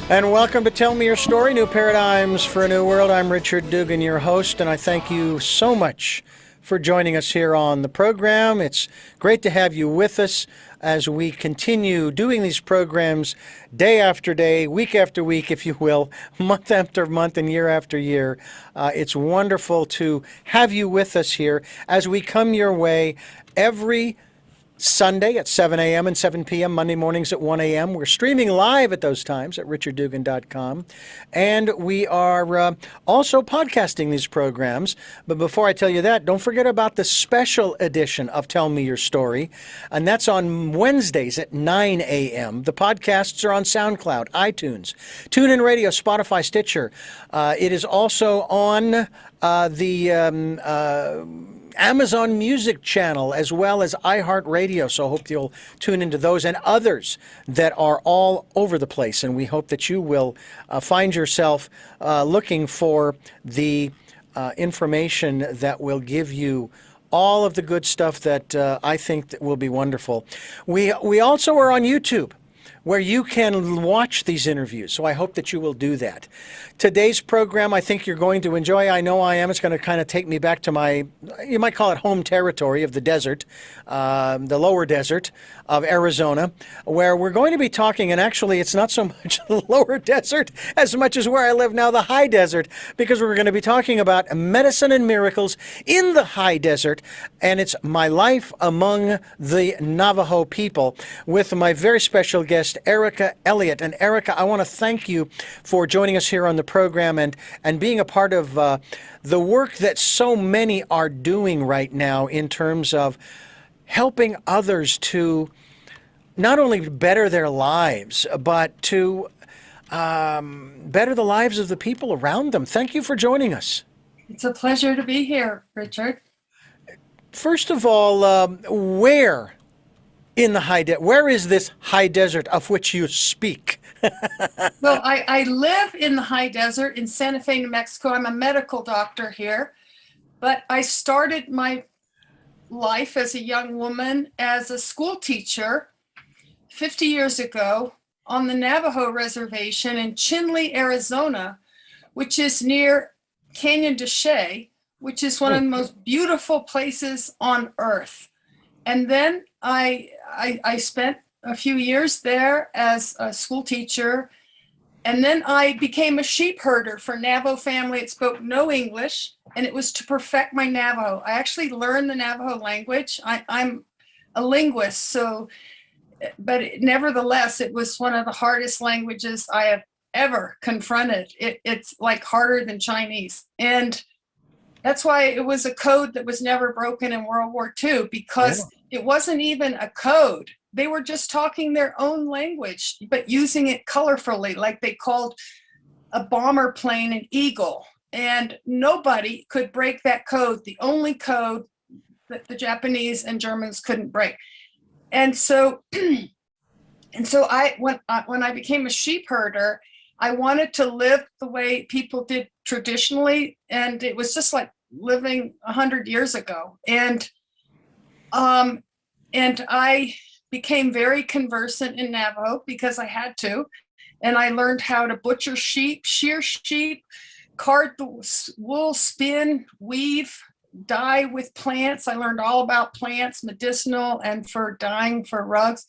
And welcome to Tell Me Your Story, New Paradigms for a New World. I'm Richard Dugan, your host, and I thank you so much for joining us here on the program. It's great to have you with us as we continue doing these programs day after day, week after week, if you will, month after month, and year after year. It's wonderful to have you with us here as we come your way every Sunday at 7 a.m. and 7 p.m., Monday mornings at 1 a.m. We're streaming live at those times at richarddugan.com. And we are also podcasting these programs. But before I tell you that, don't forget about the special edition of Tell Me Your Story. And that's on Wednesdays at 9 a.m. The podcasts are on SoundCloud, iTunes, TuneIn Radio, Spotify, Stitcher. It is also on the Amazon Music channel as well as iHeartRadio. So I hope you'll tune into those and others that are all over the place. And we hope that you will find yourself looking for the information that will give you all of the good stuff that I think that will be wonderful. We also are on YouTube, where you can watch these interviews. So I hope that you will do that. Today's program, I think you're going to enjoy. I know I am. It's going to kind of take me back to my, you might call it home territory of the desert, the lower desert of Arizona, where we're going to be talking, and actually it's not so much the lower desert as much as where I live now, the high desert, because we're going to be talking about medicine and miracles in the high desert, and it's my life among the Navajo people with my very special guest, Erica Elliott. And Erica, I want to thank you for joining us here on the program and being a part of the work that so many are doing right now in terms of helping others to not only better their lives, but to better the lives of the people around them. Thank you for joining us. It's a pleasure to be here, Richard. First of all, where in the where is this high desert of which you speak? Well, I live in the high desert in Santa Fe, New Mexico. I'm a medical doctor here, but I started my life as a young woman as a school teacher 50 years ago on the Navajo Reservation in Chelly, Arizona, which is near Canyon de Chelly, which is one of the most beautiful places on earth. And then I spent a few years there as a school teacher. And then I became a sheepherder for Navajo family that spoke no English, and it was to perfect my Navajo. I actually learned the Navajo language. I'm a linguist, so, but nevertheless, it was one of the hardest languages I have ever confronted. It's like harder than Chinese. And that's why it was a code that was never broken in World War II, because it wasn't even a code. They were just talking their own language, but using it colorfully, like they called a bomber plane an eagle. And nobody could break that code, the only code that the Japanese and Germans couldn't break. And so, when I became a sheepherder, I wanted to live the way people did traditionally, and it was just like living 100 years ago. And I became very conversant in Navajo because I had to. And I learned how to butcher sheep, shear sheep, card the wool, spin, weave, dye with plants. I learned all about plants, medicinal and for dyeing for rugs.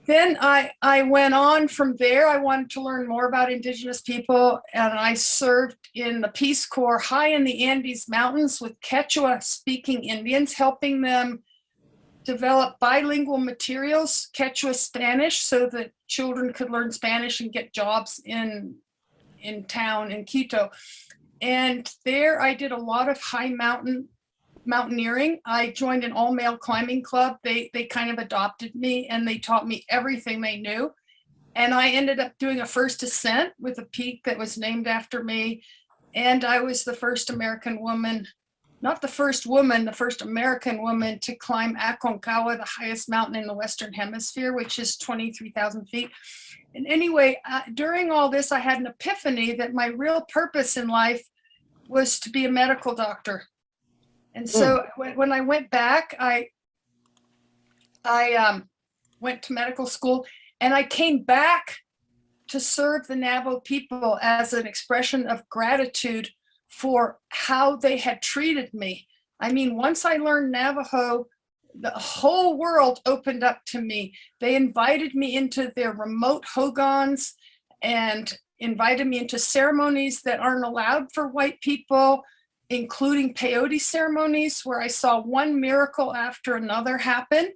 Then I went on from there. I wanted to learn more about Indigenous people, and I served in the Peace Corps high in the Andes Mountains with Quechua-speaking Indians, helping them develop bilingual materials, Quechua Spanish, so that children could learn Spanish and get jobs in town in Quito. And there I did a lot of high mountaineering. I joined an all-male climbing club. They kind of adopted me, and they taught me everything they knew. And I ended up doing a first ascent with a peak that was named after me. And I was the first American woman, not the first woman, the first American woman to climb Aconcagua, the highest mountain in the Western Hemisphere, which is 23,000 feet. And anyway, during all this, I had an epiphany that my real purpose in life was to be a medical doctor. And so when I went back, I went to medical school, and I came back to serve the Navajo people as an expression of gratitude for how they had treated me. I mean, once I learned Navajo, the whole world opened up to me. They invited me into their remote hogans and invited me into ceremonies that aren't allowed for white people, including peyote ceremonies, where I saw one miracle after another happen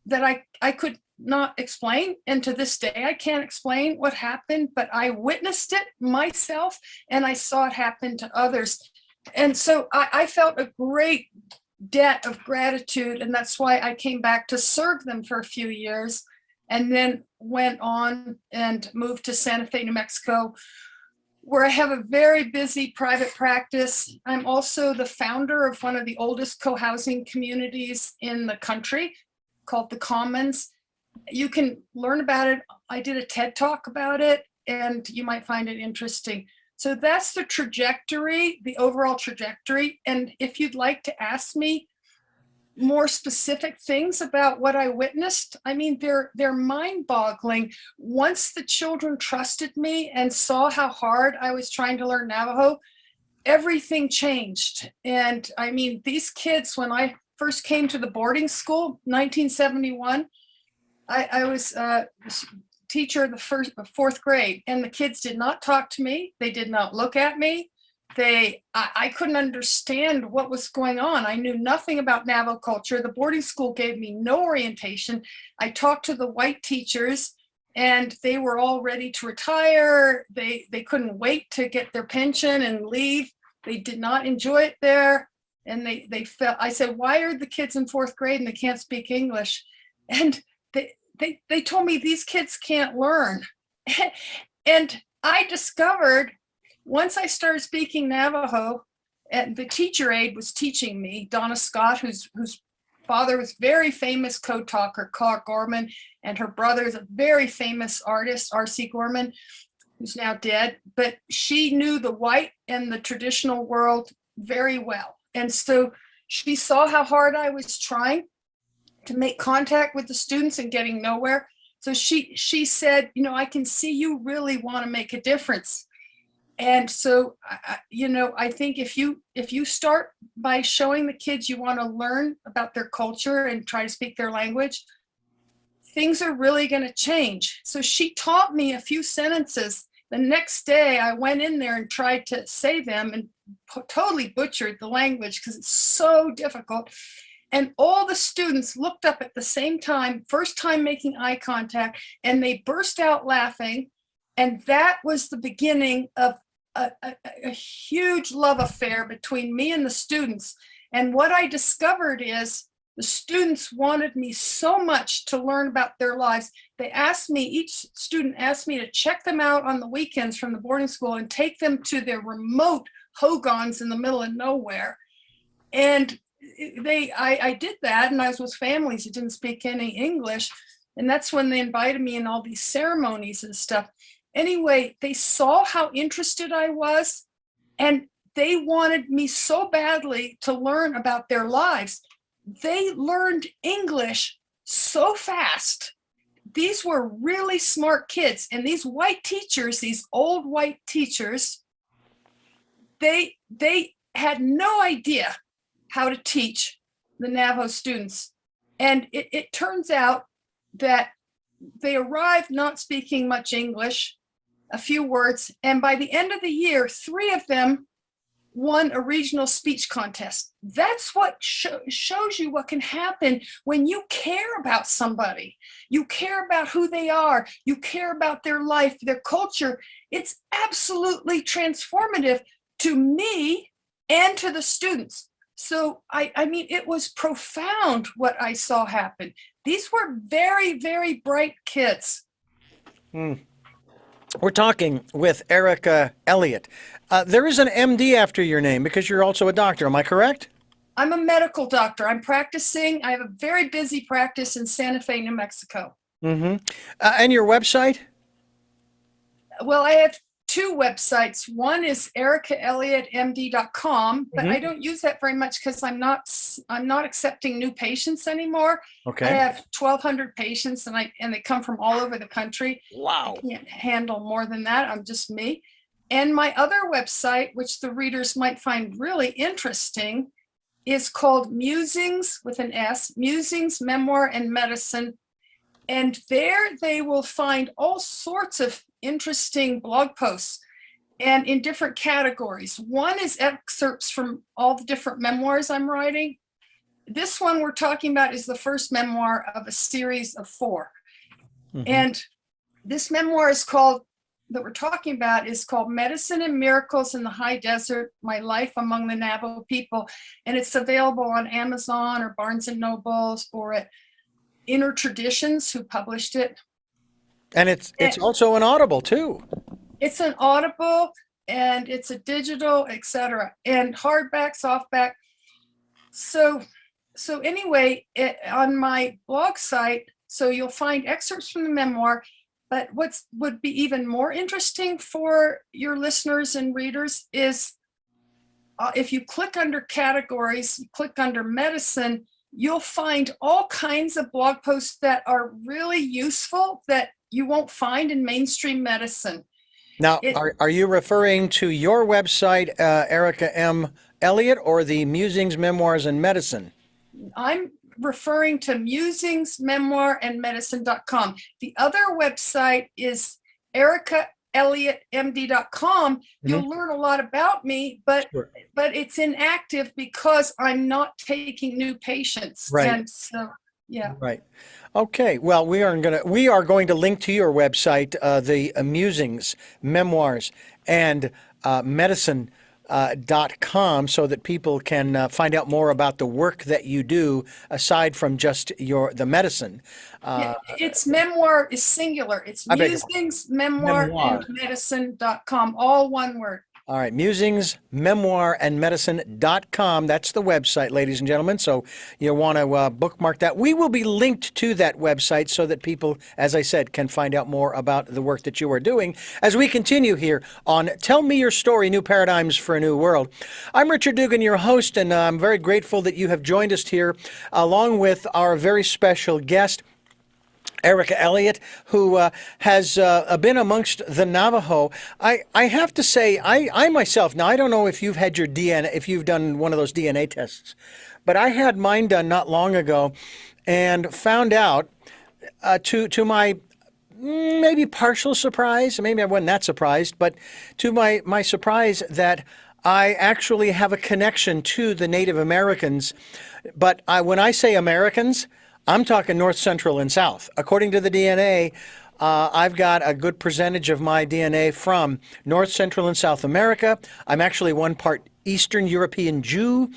that I could not explain. And to this day, I can't explain what happened, but I witnessed it myself and I saw it happen to others. And so I felt a great debt of gratitude. And that's why I came back to serve them for a few years and then went on and moved to Santa Fe, New Mexico, where I have a very busy private practice. I'm also the founder of one of the oldest co-housing communities in the country called the Commons. You can learn about it. I did a TED Talk about it, and you might find it interesting. So that's the trajectory, the overall trajectory. And if you'd like to ask me more specific things about what I witnessed, I mean, they're mind-boggling. Once the children trusted me and saw how hard I was trying to learn Navajo, everything changed. And I mean, these kids, when I first came to the boarding school, 1971, I was a teacher of the fourth grade, and the kids did not talk to me. They did not look at me. I couldn't understand what was going on. I knew nothing about Navajo culture. The boarding school gave me no orientation. I talked to the white teachers, and they were all ready to retire. They couldn't wait to get their pension and leave. They did not enjoy it there. And they felt, I said, why are the kids in fourth grade and they can't speak English? And they told me these kids can't learn. And I discovered once I started speaking Navajo, and the teacher aide was teaching me, Donna Scott, whose father was very famous code talker, Clark Gorman, and her brother is a very famous artist, R.C. Gorman, who's now dead. But she knew the white and the traditional world very well. And so she saw how hard I was trying to make contact with the students and getting nowhere. So she said, you know, I can see you really want to make a difference. And so, you know, I think if you start by showing the kids you want to learn about their culture and try to speak their language, things are really going to change. So she taught me a few sentences. The next day I went in there and tried to say them and totally butchered the language because it's so difficult. And all the students looked up at the same time, first time making eye contact, and they burst out laughing. And that was the beginning of a huge love affair between me and the students. And what I discovered is the students wanted me so much to learn about their lives. They asked me, each student asked me to check them out on the weekends from the boarding school and take them to their remote hogans in the middle of nowhere. And I did that, and I was with families who didn't speak any English. And that's when they invited me in all these ceremonies and stuff. Anyway, they saw how interested I was, and they wanted me so badly to learn about their lives. They learned English so fast. These were really smart kids. And these white teachers, these old white teachers, they had no idea how to teach the Navajo students. And it turns out that they arrived not speaking much English, a few words, and by the end of the year, 3 of them won a regional speech contest. That's what shows you what can happen when you care about somebody. You care about who they are. You care about their life, their culture. It's absolutely transformative to me and to the students. So, I mean, it was profound what I saw happen. These were very, very bright kids. We're talking with Erica Elliott. There is an MD after your name because you're also a doctor. Am I correct? I'm a medical doctor. I'm practicing. I have a very busy practice in Santa Fe, New Mexico. Mm-hmm. And your website? Well, I have two websites. One is ericaelliottmd.com, but I don't use that very much because I'm not accepting new patients anymore. Okay. I have 1,200 patients, and they come from all over the country. Wow. I can't handle more than that. I'm just me. And my other website, which the readers might find really interesting, is called Musings with an S, Musings, Memoir, and Medicine. And there they will find all sorts of interesting blog posts and in different categories. One is excerpts from all the different memoirs I'm writing. This one we're talking about is the first memoir of a series of 4. And this memoir that we're talking about is called Medicine and Miracles in the High Desert, My Life Among the Navajo People. And it's available on Amazon or Barnes and Nobles or at Inner Traditions, who published it. And it's also an Audible too. It's an Audible, and it's a digital, etc., and hardback, softback. So anyway, on my blog site, so you'll find excerpts from the memoir. But what would be even more interesting for your listeners and readers is if you click under categories, you click under medicine, you'll find all kinds of blog posts that are really useful that you won't find in mainstream medicine. Now, are you referring to your website, Erica M. Elliott, or the Musings, Memoirs, and Medicine? I'm referring to Musings, Memoir, and Medicine.com. The other website is ericaelliottmd.com. You'll learn a lot about me, but it's inactive because I'm not taking new patients. Right. And so, yeah. Right. Okay. Well, we are going to link to your website, the Musings, Memoirs, and Medicine.com, so that people can find out more about the work that you do aside from just the medicine. It's memoir is singular. It's Musings, Memoir, and Medicine.com, all one word. All right, Musings, Memoir, and Medicine.com. That's the website, ladies and gentlemen. So you want to bookmark that. We will be linked to that website so that people, as I said, can find out more about the work that you are doing as we continue here on Tell Me Your Story, New Paradigms for a New World. I'm Richard Dugan, your host, and I'm very grateful that you have joined us here along with our very special guest, Erica Elliott, who has been amongst the Navajo. I have to say, I myself, now I don't know if you've had your DNA, if you've done one of those DNA tests, but I had mine done not long ago and found out to my maybe partial surprise, maybe I wasn't that surprised, but to my surprise that I actually have a connection to the Native Americans. But when I say Americans, I'm talking North, Central, and South. According to the DNA, I've got a good percentage of my DNA from North, Central, and South America. I'm actually one part Eastern European Jew.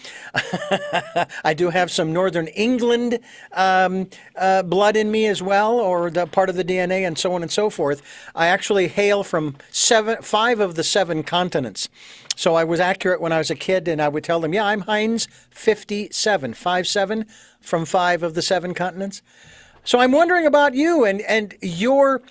I do have some Northern England blood in me as well, or the part of the DNA, and so on and so forth. I actually hail from 5 of the 7 continents. So I was accurate when I was a kid, and I would tell them, yeah, I'm Heinz 57, 57 from 5 of the 7 continents. So I'm wondering about you and your,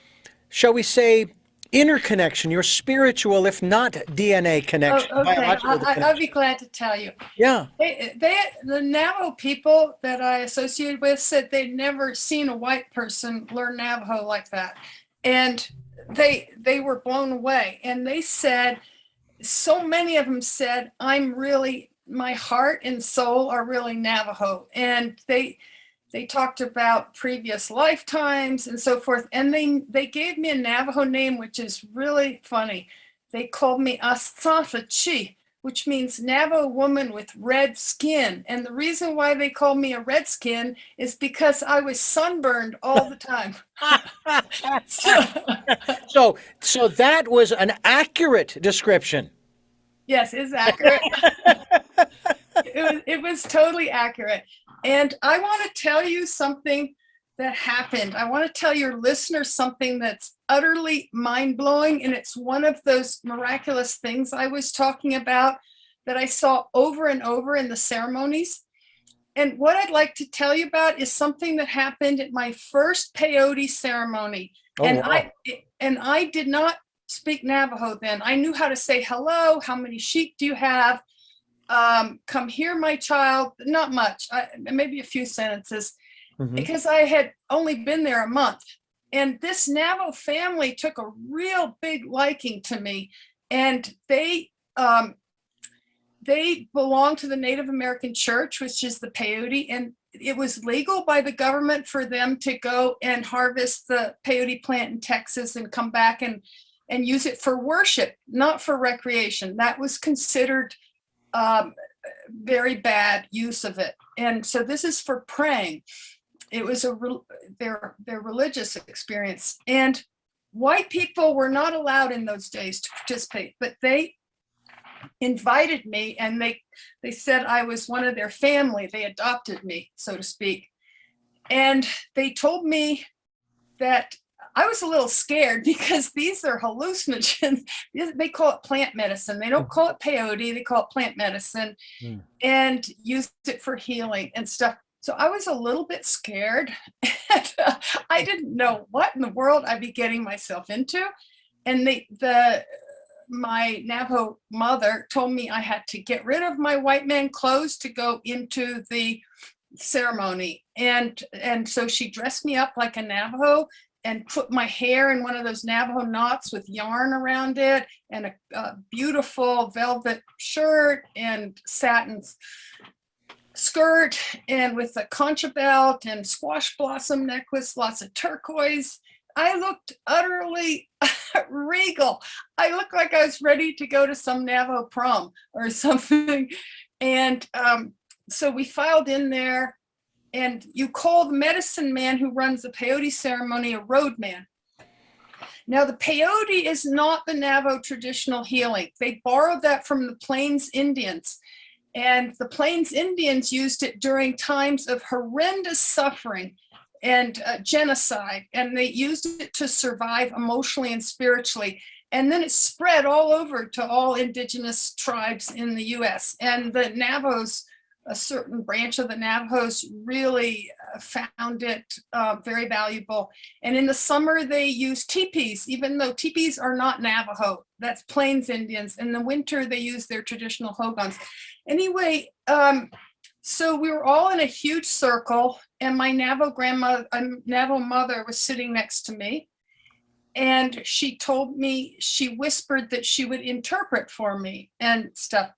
shall we say, inner connection, your spiritual, if not DNA connection. Oh, okay, I'll be glad to tell you. Yeah. The Navajo people that I associated with said they'd never seen a white person learn Navajo like that. And they were blown away. And they said, so many of them said, my heart and soul are really Navajo. And they talked about previous lifetimes and so forth. And they gave me a Navajo name, which is really funny. They called me Asathachi, which means Navajo woman with red skin. And the reason why they called me a red skin is because I was sunburned all the time. So that was an accurate description. Yes, it's accurate. It was totally accurate. And I want to tell you something that happened. I want to tell your listeners something that's utterly mind-blowing. And it's one of those miraculous things I was talking about that I saw over and over in the ceremonies. And what I'd like to tell you about is something that happened at my first peyote ceremony. Oh, wow. I did not speak Navajo then. I knew how to say hello, how many sheep do you have? Come here, my child. Not much, maybe a few sentences, because I had only been there a month. And this Navajo family took a real big liking to me. And they belong to the Native American church, which is the peyote. And it was legal by the government for them to go and harvest the peyote plant in Texas and come back and use it for worship, not for recreation. That was considered very bad use of it. And so this is for praying. It was their religious experience. And white people were not allowed in those days to participate, but they invited me, and they said I was one of their family. They adopted me, so to speak. And they told me that I was a little scared because these are hallucinogens. They call it plant medicine. They don't call it peyote. They call it plant medicine, and use it for healing and stuff. So I was a little bit scared. And, I didn't know what in the world I'd be getting myself into. And my Navajo mother told me I had to get rid of my white man clothes to go into the ceremony. And so she dressed me up like a Navajo and put my hair in one of those Navajo knots with yarn around it, and a beautiful velvet shirt and satin skirt, and with a concha belt and squash blossom necklace, lots of turquoise. I looked utterly regal. I looked like I was ready to go to some Navajo prom or something. And so we filed in there, and you call the medicine man who runs the peyote ceremony a road man. Now, the peyote is not the Navajo traditional healing. They borrowed that from the Plains Indians. And the Plains Indians used it during times of horrendous suffering and genocide. And they used it to survive emotionally and spiritually. And then it spread all over to all indigenous tribes in the US. And the Navajos, a certain branch of the Navajos, really found it very valuable. And in the summer, they use teepees, even though teepees are not Navajo. That's Plains Indians. In the winter, they use their traditional hogans. Anyway, so we were all in a huge circle, and my Navajo mother was sitting next to me. And she told me, she whispered that she would interpret for me and stuff.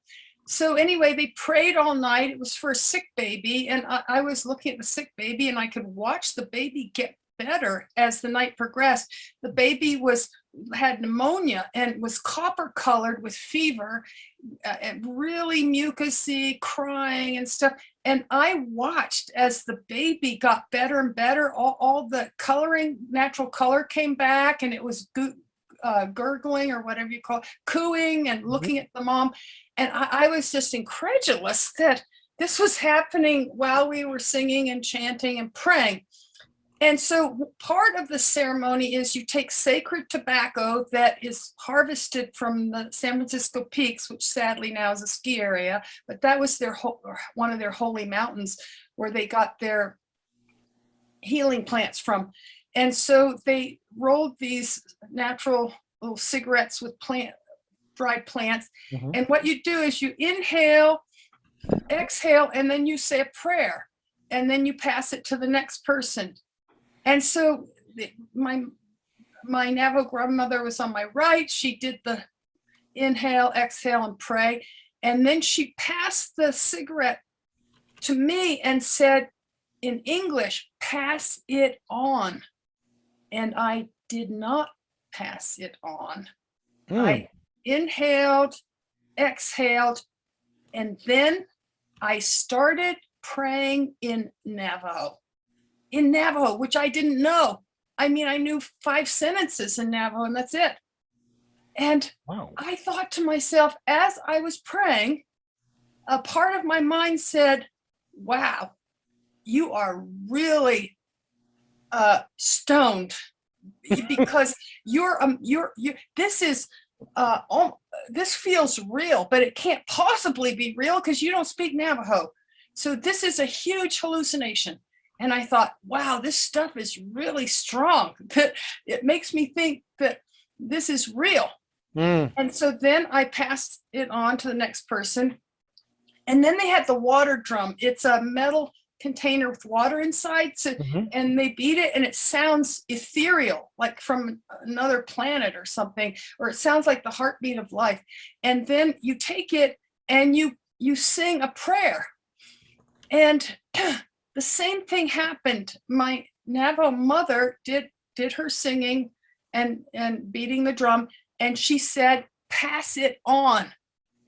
So anyway, they prayed all night. It was for a sick baby. And I was looking at the sick baby, and I could watch the baby get better as the night progressed. The baby had pneumonia and was copper colored with fever, and really mucusy, crying and stuff. And I watched as the baby got better and better. All the coloring, natural color came back, and it was gurgling, or whatever you call it, cooing and looking at the mom. And I was just incredulous that this was happening while we were singing and chanting and praying. And so part of the ceremony is you take sacred tobacco that is harvested from the San Francisco Peaks, which sadly now is a ski area, but that was one of their holy mountains where they got their healing plants from. And so they rolled these natural little cigarettes with dried plants. And what you do is you inhale, exhale, and then you say a prayer, and then you pass it to the next person. And so my Navajo grandmother was on my right. She did the inhale, exhale, and pray. And then she passed the cigarette to me and said in English, "Pass it on." And I did not pass it on. I inhaled, exhaled, and then I started praying in Navajo, which I didn't know. I mean, I knew 5 sentences in Navajo, and that's it. And wow. I thought to myself, as I was praying, a part of my mind said, wow, you are really stoned, because this feels real, but it can't possibly be real because you don't speak Navajo. So this is a huge hallucination. And I thought, wow, this stuff is really strong. It makes me think that this is real. Mm. And so then I passed it on to the next person. And then they had the water drum. It's a metal container with water inside. So, and they beat it and it sounds ethereal, like from another planet or something, or it sounds like the heartbeat of life. And then you take it and you sing a prayer. And the same thing happened. My Navajo mother did her singing and beating the drum, and she said, pass it on.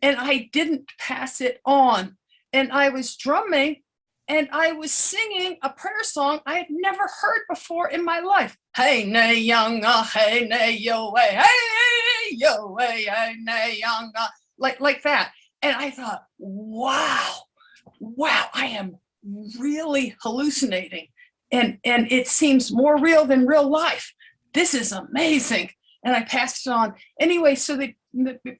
And I didn't pass it on. And I was drumming and I was singing a prayer song I had never heard before in my life. Hey, nay, young, hey, nay, yo, way, hey, yo, way, hey, nay, young, like that. And I thought, wow, I am really hallucinating. And it seems more real than real life. This is amazing. And I passed it on. Anyway, so the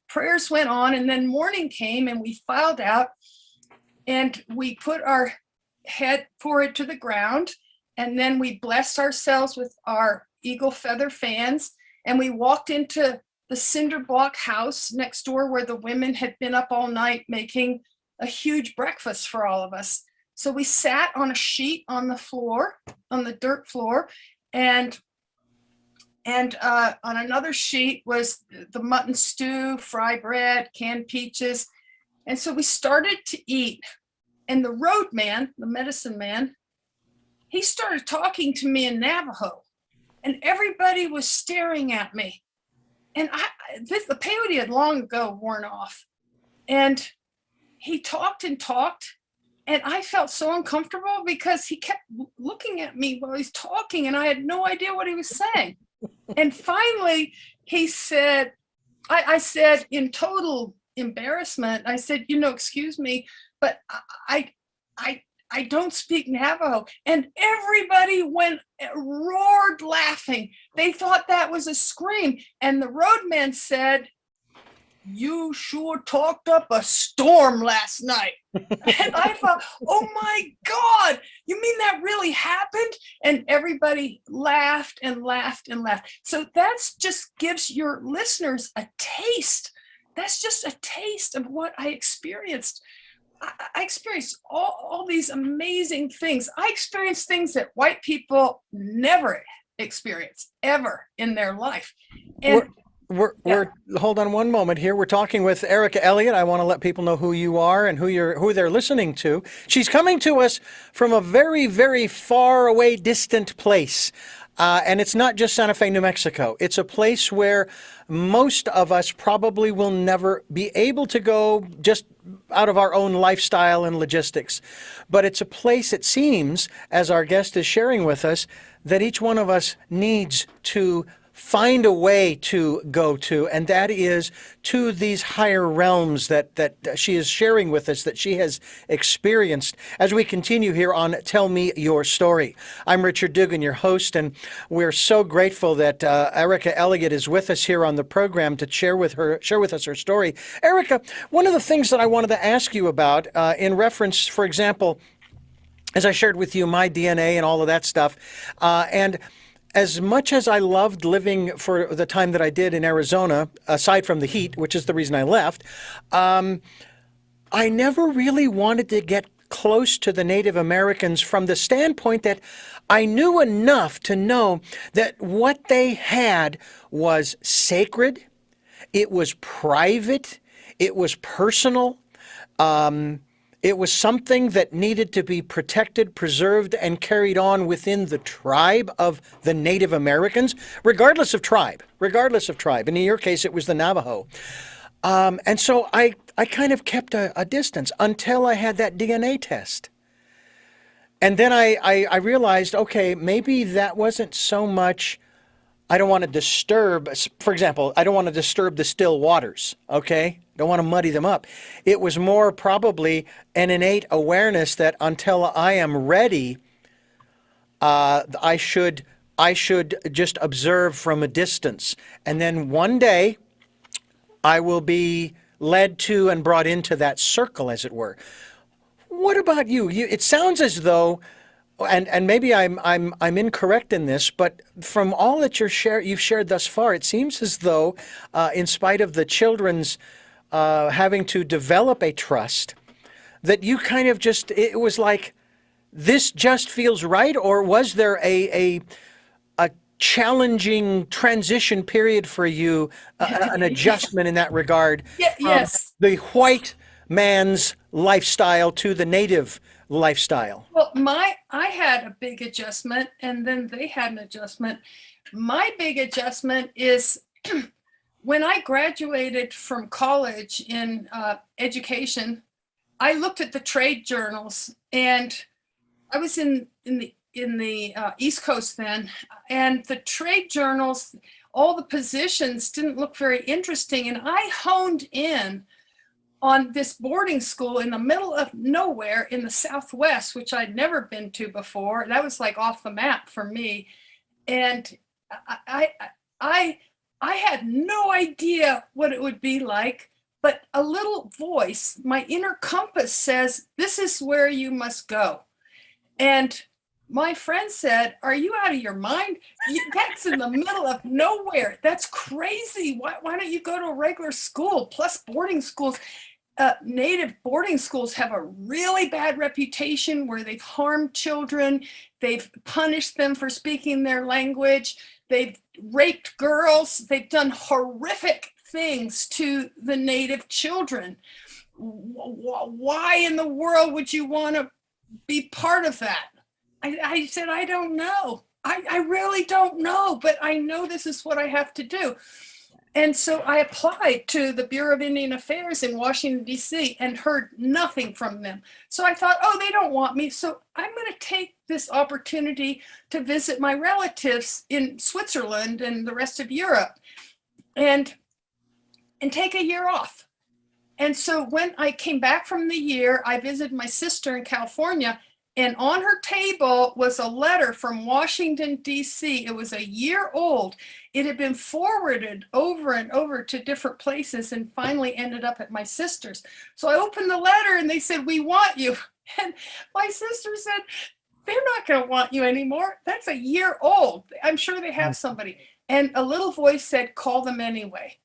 prayers went on, and then morning came and we filed out and we put our head forward to the ground, and then we blessed ourselves with our eagle feather fans, and we walked into the cinder block house next door where the women had been up all night making a huge breakfast for all of us. So we sat on a sheet on the floor, on the dirt floor, and on another sheet was the mutton stew, fry bread, canned peaches. And so we started to eat. And the road man, the medicine man, he started talking to me in Navajo. And everybody was staring at me. And the peyote had long ago worn off. And he talked and talked. And I felt so uncomfortable because he kept looking at me while he's talking, and I had no idea what he was saying. And finally, he said, I said in total embarrassment, I said, excuse me, but I don't speak Navajo. And everybody roared laughing. They thought that was a scream. And the roadman said, you sure talked up a storm last night. And I thought, oh my God, you mean that really happened? And everybody laughed and laughed and laughed. So that's just gives your listeners a taste. That's just a taste of what I experienced. I experienced all these amazing things. I experienced things that white people never experience ever in their life. And We're hold on one moment here. We're talking with Erica Elliott. I want to let people know who you are and who they're listening to. She's coming to us from a very, very far away, distant place. And it's not just Santa Fe, New Mexico. It's a place where most of us probably will never be able to go just out of our own lifestyle and logistics. But it's a place, it seems, as our guest is sharing with us, that each one of us needs to find a way to go to, and that is to these higher realms that she is sharing with us, that she has experienced. As we continue here on Tell Me Your Story, I'm Richard Dugan, your host, and we're so grateful that Erica Elliott is with us here on the program to share with us her story. Erica, one of the things that I wanted to ask you about in reference, for example, as I shared with you my DNA and all of that stuff, and as much as I loved living for the time that I did in Arizona, aside from the heat, which is the reason I left, I never really wanted to get close to the Native Americans from the standpoint that I knew enough to know that what they had was sacred, it was private, it was personal. It was something that needed to be protected, preserved, and carried on within the tribe of the Native Americans, regardless of tribe. And in your case, it was the Navajo. And so I kind of kept a distance until I had that DNA test. And then I realized, okay, maybe that wasn't so much, I don't want to disturb, for example, I don't want to disturb the still waters, okay? Don't want to muddy them up. It was more probably an innate awareness that until I am ready, I should just observe from a distance. And then one day, I will be led to and brought into that circle, as it were. What about you? It sounds as though and maybe I'm incorrect in this, but from all that you've shared thus far, it seems as though, in spite of the children's having to develop a trust, that you kind of just, it was like, this just feels right, or was there a challenging transition period for you, an adjustment in that regard Yeah, from yes. the white man's lifestyle to the native lifestyle? Well, I had a big adjustment, and then they had an adjustment. My big adjustment is when I graduated from college in education. I looked at the trade journals, and I was in the East Coast then, and the trade journals, all the positions didn't look very interesting, and I honed in on this boarding school in the middle of nowhere in the Southwest, which I'd never been to before. That was like off the map for me. And I, I, I had no idea what it would be like, but a little voice, my inner compass says, this is where you must go. And my friend said, are you out of your mind? That's in the middle of nowhere. That's crazy. Why don't you go to a regular school? Plus boarding schools. Native boarding schools have a really bad reputation where they've harmed children, they've punished them for speaking their language, they've raped girls, they've done horrific things to the native children. Why in the world would you want to be part of that? I said, I don't know. I really don't know, but I know this is what I have to do. And so I applied to the Bureau of Indian Affairs in Washington, D.C., and heard nothing from them. So I thought, oh, they don't want me. So I'm going to take this opportunity to visit my relatives in Switzerland and the rest of Europe and take a year off. And so when I came back from the year, I visited my sister in California, and on her table was a letter from Washington, D.C. It was a year old. It had been forwarded over and over to different places and finally ended up at my sister's. So I opened the letter and they said, we want you. And my sister said, they're not going to want you anymore. That's a year old. I'm sure they have somebody. And a little voice said, call them anyway.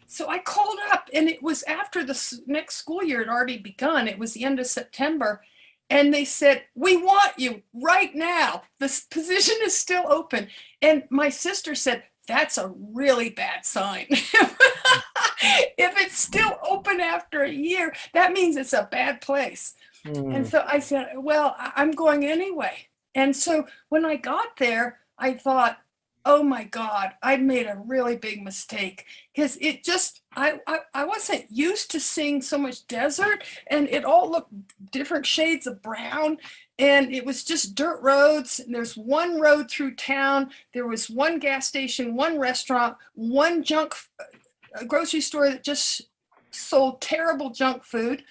So I called up, and it was after the next school year had already begun. It was the end of September. And they said, we want you right now. This position is still open. And my sister said, that's a really bad sign. If it's still open after a year, that means it's a bad place. And so I said, well, I'm going anyway. And so when I got there, I thought, oh my God, I made a really big mistake, because it just, I wasn't used to seeing so much desert, and it all looked different shades of brown, and it was just dirt roads. And there's one road through town. There was one gas station, one restaurant, one grocery store that just sold terrible junk food.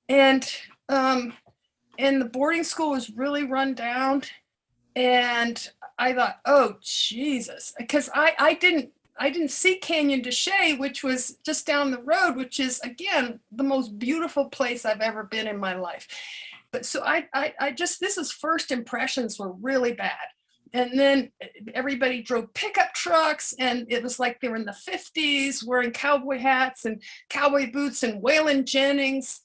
And the boarding school was really run down. And I thought, oh, Jesus, because I didn't see Canyon de Chelly, which was just down the road, which is, again, the most beautiful place I've ever been in my life. But so I just, this is first impressions were really bad. And then everybody drove pickup trucks, and it was like they were in the 50s wearing cowboy hats and cowboy boots, and Waylon Jennings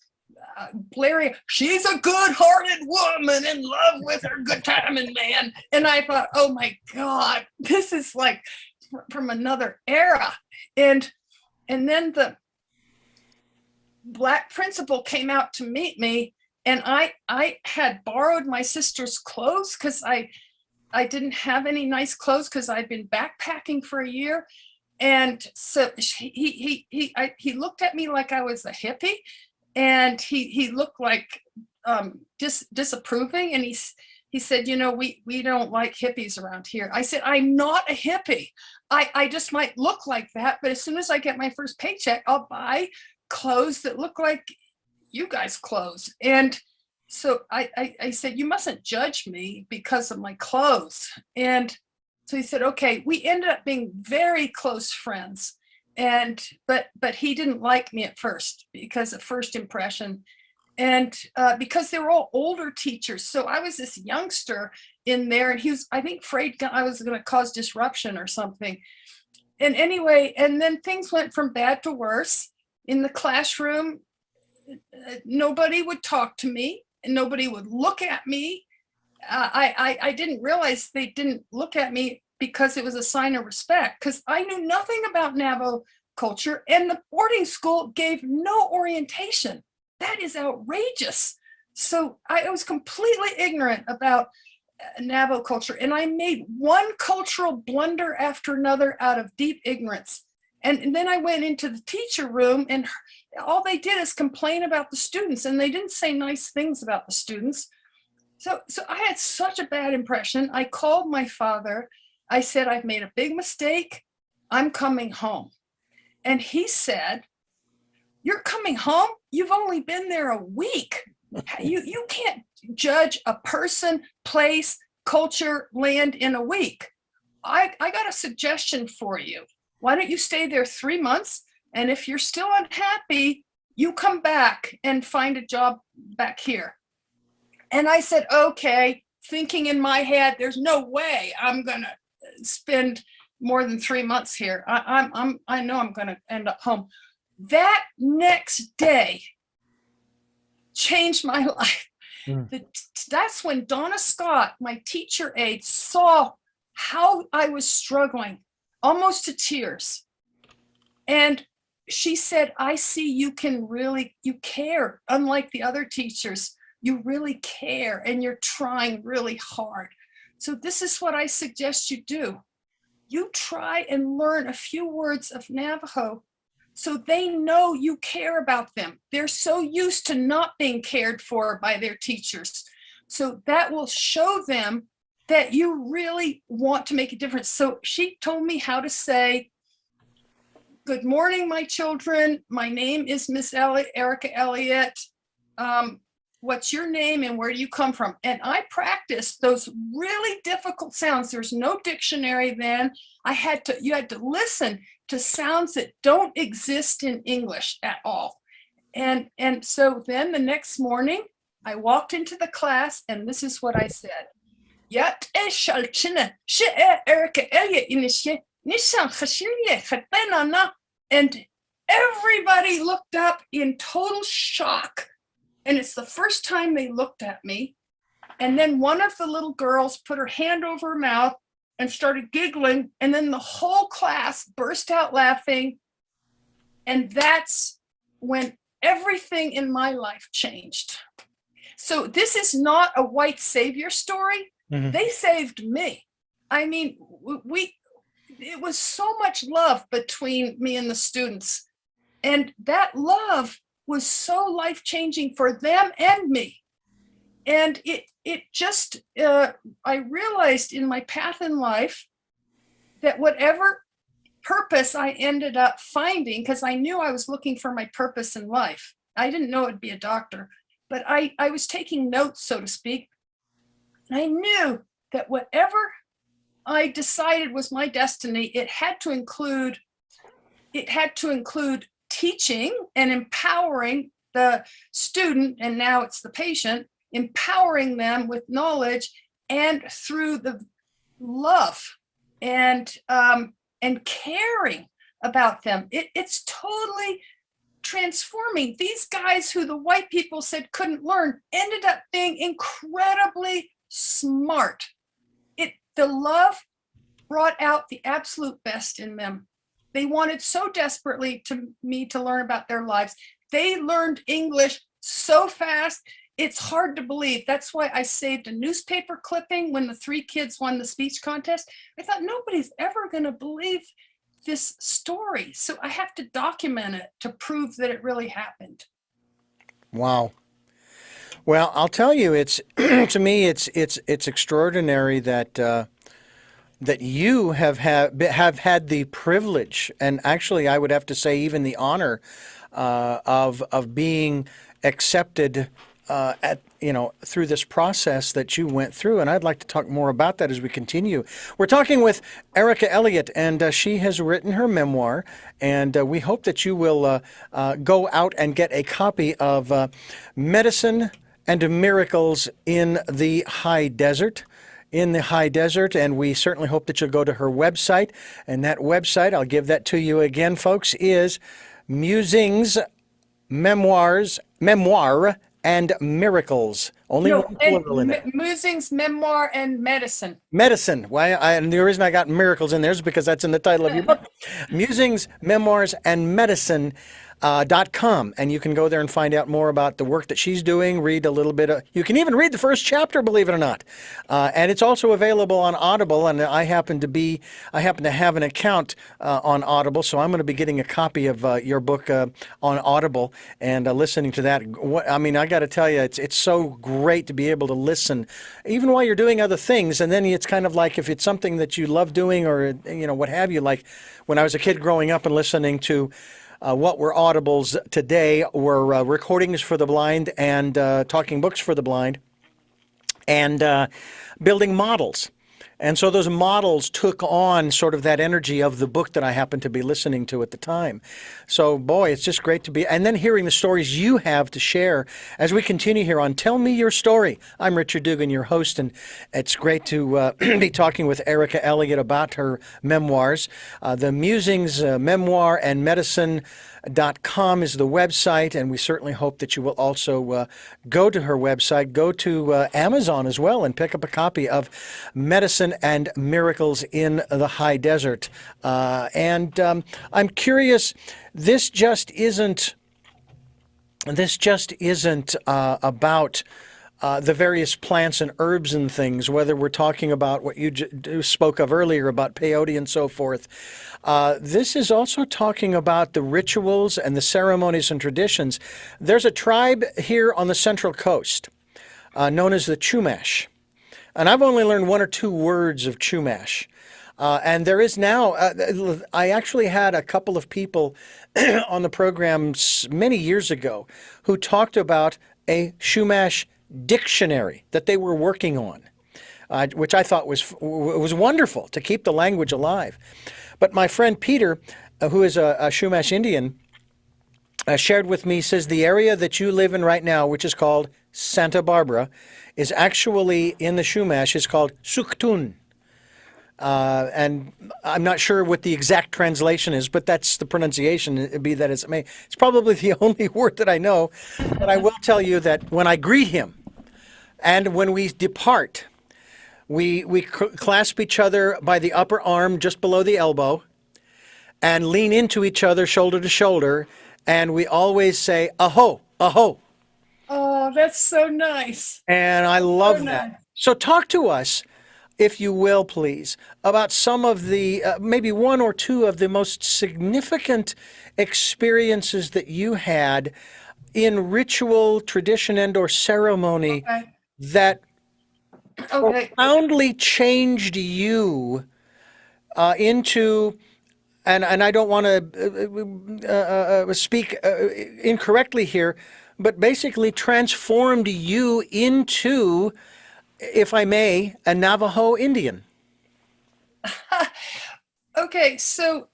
blaring, she's a good-hearted woman in love with her good-timing man. And I thought, oh my God, this is like from another era. And then the Black principal came out to meet me, and I had borrowed my sister's clothes because I didn't have any nice clothes because I'd been backpacking for a year. And so he looked at me like I was a hippie. And he looked like disapproving, and he said, you know, we don't like hippies around here. I said, I'm not a hippie. I just might look like that, but as soon as I get my first paycheck, I'll buy clothes that look like you guys' clothes. And so I said, you mustn't judge me because of my clothes. And so he said, okay. We ended up being very close friends. And but he didn't like me at first because of first impression. And because they were all older teachers. So I was this youngster in there, and he was, I think, afraid I was going to cause disruption or something. And anyway, and then things went from bad to worse. In the classroom, nobody would talk to me, and nobody would look at me. I didn't realize they didn't look at me because it was a sign of respect, because I knew nothing about Navajo culture, and the boarding school gave no orientation. That is outrageous. So I was completely ignorant about Navajo culture, and I made one cultural blunder after another out of deep ignorance. And then I went into the teacher room, and all they did is complain about the students, and they didn't say nice things about the students. So I had such a bad impression. I called my father. I said, I've made a big mistake. I'm coming home. And he said, you're coming home? You've only been there a week. You can't judge a person, place, culture, land in a week. I got a suggestion for you. Why don't you stay there 3 months? And if you're still unhappy, you come back and find a job back here. And I said, okay, thinking in my head, there's no way I'm going to spend more than 3 months here. I know I'm going to end up home. That next day changed my life. That's when Donna Scott, my teacher aide, saw how I was struggling, almost to tears. And she said, I see you care, unlike the other teachers. You really care, and you're trying really hard. So this is what I suggest you do. You try and learn a few words of Navajo so they know you care about them. They're so used to not being cared for by their teachers. So that will show them that you really want to make a difference. So she told me how to say, good morning, my children. My name is Miss Erica Elliott. What's your name and where do you come from? And I practiced those really difficult sounds. There's no dictionary then. You had to listen to sounds that don't exist in English at all. And so then the next morning, I walked into the class, and this is what I said. Yat Erica Elliott. And everybody looked up in total shock. And it's the first time they looked at me. And then one of the little girls put her hand over her mouth and started giggling. And then the whole class burst out laughing. And that's when everything in my life changed. So this is not a white savior story. Mm-hmm. They saved me. I mean, it was so much love between me and the students. And that love was so life-changing for them and me. And it just, I realized in my path in life that whatever purpose I ended up finding, because I knew I was looking for my purpose in life. I didn't know it'd be a doctor, but I was taking notes, so to speak. And I knew that whatever I decided was my destiny, it had to include teaching and empowering the student, and now it's the patient, empowering them with knowledge and through the love and caring about them. It's totally transforming. These guys who the white people said couldn't learn ended up being incredibly smart. The love brought out the absolute best in them. They wanted so desperately me to learn about their lives. They learned English so fast, it's hard to believe. That's why I saved a newspaper clipping when the 3 kids won the speech contest. I thought nobody's ever going to believe this story. So I have to document it to prove that it really happened. Wow. Well, I'll tell you, it's to me, it's extraordinary that that you have had the privilege, and actually, I would have to say, even the honor of being accepted through this process that you went through, and I'd like to talk more about that as we continue. We're talking with Erica Elliott, and she has written her memoir, and we hope that you will go out and get a copy of Medicine and Miracles in the High Desert. In the high desert, and we certainly hope that you'll go to her website. And that website, I'll give that to you again, folks, is Musings, Memoir, and Miracles. Only No, one and plural in there. musings, memoir, and medicine. Medicine. And the reason I got miracles in there is because that's in the title of your book. Musings, Memoirs, and Medicine. .com, and you can go there and find out more about the work that she's doing, read a little bit of, you can even read the first chapter, believe it or not. And it's also available on Audible, and I happen to have an account on Audible, so I'm going to be getting a copy of your book on Audible and listening to that. I got to tell you, it's so great to be able to listen, even while you're doing other things, and then it's kind of like if it's something that you love doing or, what have you, like when I was a kid growing up and listening to what were audibles today were recordings for the blind and talking books for the blind and building models. And so those models took on sort of that energy of the book that I happened to be listening to at the time. So, boy, it's just great to be, and then hearing the stories you have to share as we continue here on Tell Me Your Story. I'm Richard Dugan, your host, and it's great to be talking with Erica Elliott about her memoirs. The Musings, Memoir, and Medicine.com is the website, and we certainly hope that you will also go to her website, go to Amazon as well, and pick up a copy of Medicine and Miracles in the High Desert. And I'm curious, this just isn't about the various plants and herbs and things, whether we're talking about what you spoke of earlier about peyote and so forth. This is also talking about the rituals and the ceremonies and traditions. There's a tribe here on the Central Coast known as the Chumash. And I've only learned one or two words of Chumash. And there is now, I actually had a couple of people on the program many years ago who talked about a Chumash dictionary that they were working on, which I thought was wonderful to keep the language alive. But my friend Peter, who is a Chumash Indian, shared with me, says the area that you live in right now, which is called Santa Barbara, is actually in the Chumash, is called Suktun. And I'm not sure what the exact translation is, but that's the pronunciation, be that as it may. It's probably the only word that I know, but I will tell you that when I greet him and when we depart, we clasp each other by the upper arm just below the elbow and lean into each other shoulder to shoulder, and we always say, aho, aho. Oh, that's so nice. And I love So that. nice. So talk to us, if you will, please, about some of the, maybe one or two of the most significant experiences that you had in ritual, tradition, and or ceremony Okay. that Okay. profoundly changed you into, and I don't want to speak incorrectly here, but basically transformed you into, if I may, a Navajo Indian. Okay, so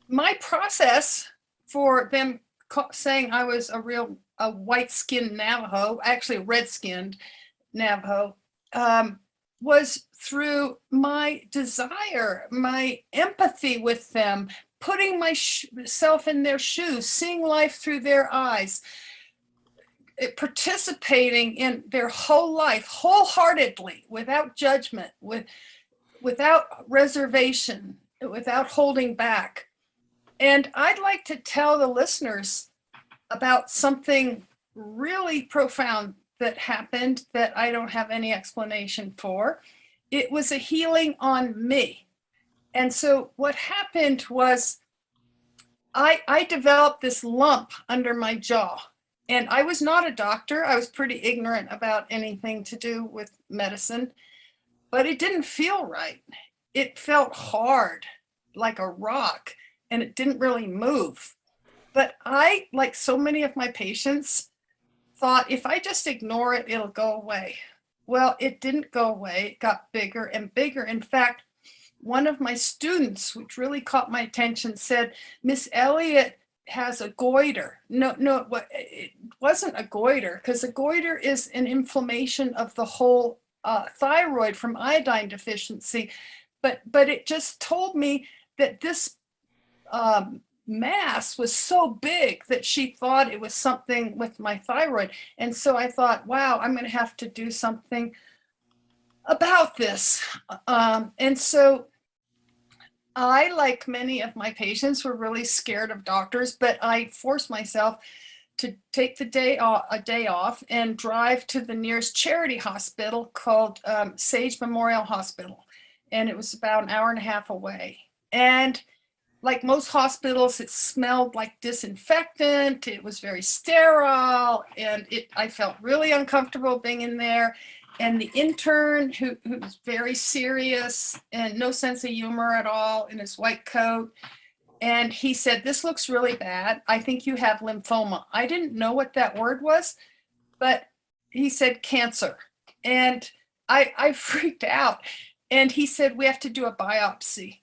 my process for them saying I was a white-skinned Navajo, actually a red-skinned Navajo, was through my desire, my empathy with them, putting myself in their shoes, seeing life through their eyes, participating in their whole life wholeheartedly, without judgment, without reservation, without holding back. And I'd like to tell the listeners about something really profound that happened that I don't have any explanation for. It was a healing on me. And so what happened was I developed this lump under my jaw. And I was not a doctor. I was pretty ignorant about anything to do with medicine, but it didn't feel right. It felt hard, like a rock, and it didn't really move. But I, like so many of my patients, thought, if I just ignore it, it'll go away. Well, it didn't go away. It got bigger and bigger. In fact, one of my students, which really caught my attention, said, Miss Elliott has a goiter. No, it wasn't a goiter, because a goiter is an inflammation of the whole thyroid from iodine deficiency. But it just told me that this mass was so big that she thought it was something with my thyroid. And so I thought, wow, I'm going to have to do something about this. And so I, like many of my patients, were really scared of doctors, but I forced myself to take a day off and drive to the nearest charity hospital called Sage Memorial Hospital. And it was about an hour and a half away. And like most hospitals, it smelled like disinfectant. It was very sterile, and I felt really uncomfortable being in there. And the intern, who was very serious and no sense of humor at all, in his white coat, and he said, "This looks really bad. I think you have lymphoma." I didn't know what that word was, but he said cancer. And I freaked out. And he said, "We have to do a biopsy."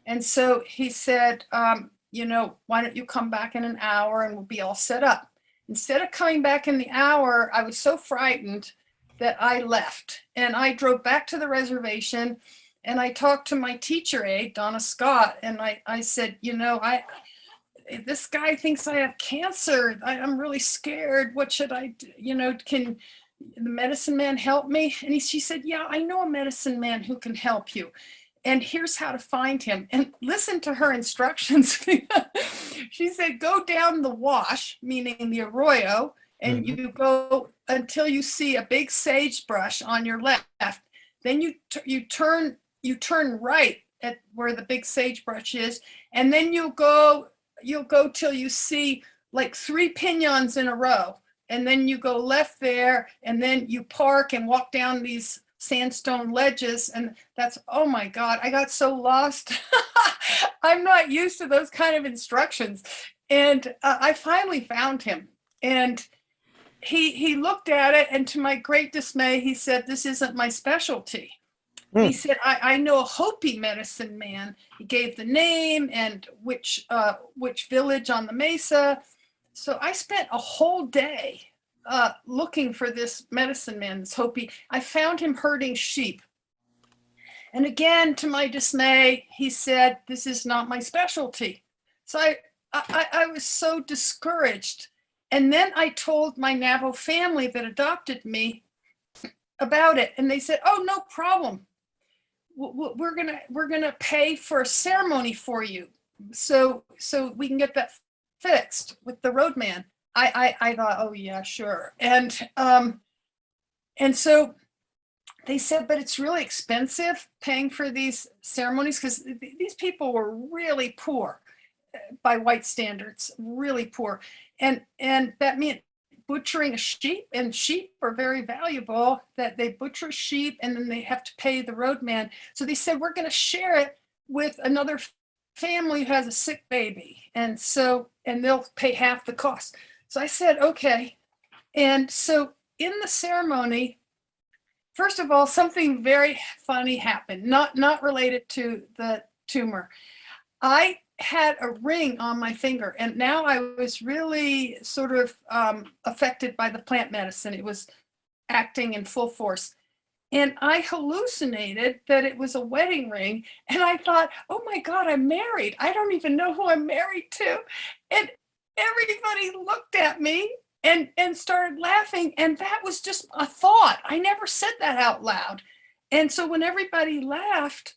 And so he said, why don't you come back in an hour and we'll be all set up. Instead of coming back in the hour, I was so frightened that I left. And I drove back to the reservation, and I talked to my teacher aide, Donna Scott, and I said, this guy thinks I have cancer. I'm really scared. What should I do? Can the medicine man help me? And she said, "Yeah, I know a medicine man who can help you. And here's how to find him." And listen to her instructions. She said, "Go down the wash," meaning the arroyo, and you go until you see a big sagebrush on your left. Then you turn right at where the big sagebrush is, and then you'll go till you see like 3 piñons in a row. And then you go left there, and then you park and walk down these sandstone ledges. And that's, oh my God, I got so lost. I'm not used to those kind of instructions. And I finally found him, and he looked at it, and to my great dismay, he said, "This isn't my specialty." He said, I know a Hopi medicine man." He gave the name and which village on the mesa. So I spent a whole day looking for this medicine man, this Hopi. I found him herding sheep. And again, to my dismay, he said, "This is not my specialty." So I was so discouraged. And then I told my Navajo family that adopted me about it. And they said, "Oh, no problem. We're gonna pay for a ceremony for you, so we can get that fixed with the roadman." I thought, oh yeah, sure. And so they said, "But it's really expensive paying for these ceremonies," because these people were really poor by white standards, really poor. And that meant butchering a sheep, and sheep are very valuable, that they butcher sheep and then they have to pay the roadman. So they said, "We're going to share it with another family who has a sick baby. And they'll pay half the cost." So I said, okay. And so in the ceremony, first of all, something very funny happened, not related to the tumor. I had a ring on my finger, and now I was really sort of affected by the plant medicine. It was acting in full force. And I hallucinated that it was a wedding ring. And I thought, oh my God, I'm married. I don't even know who I'm married to. And everybody looked at me and started laughing. And that was just a thought. I never said that out loud. And so when everybody laughed,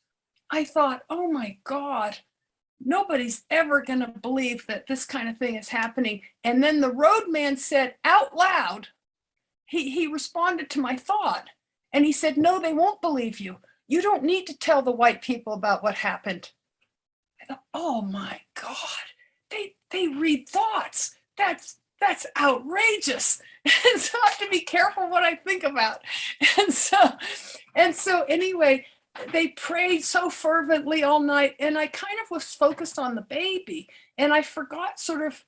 I thought, oh my God, nobody's ever going to believe that this kind of thing is happening. And then the roadman said out loud, he responded to my thought. And he said, "No, they won't believe you. You don't need to tell the white people about what happened." I thought, oh my God, they read thoughts. That's outrageous. And so I have to be careful what I think about. And so anyway, they prayed so fervently all night, and I kind of was focused on the baby, and I forgot sort of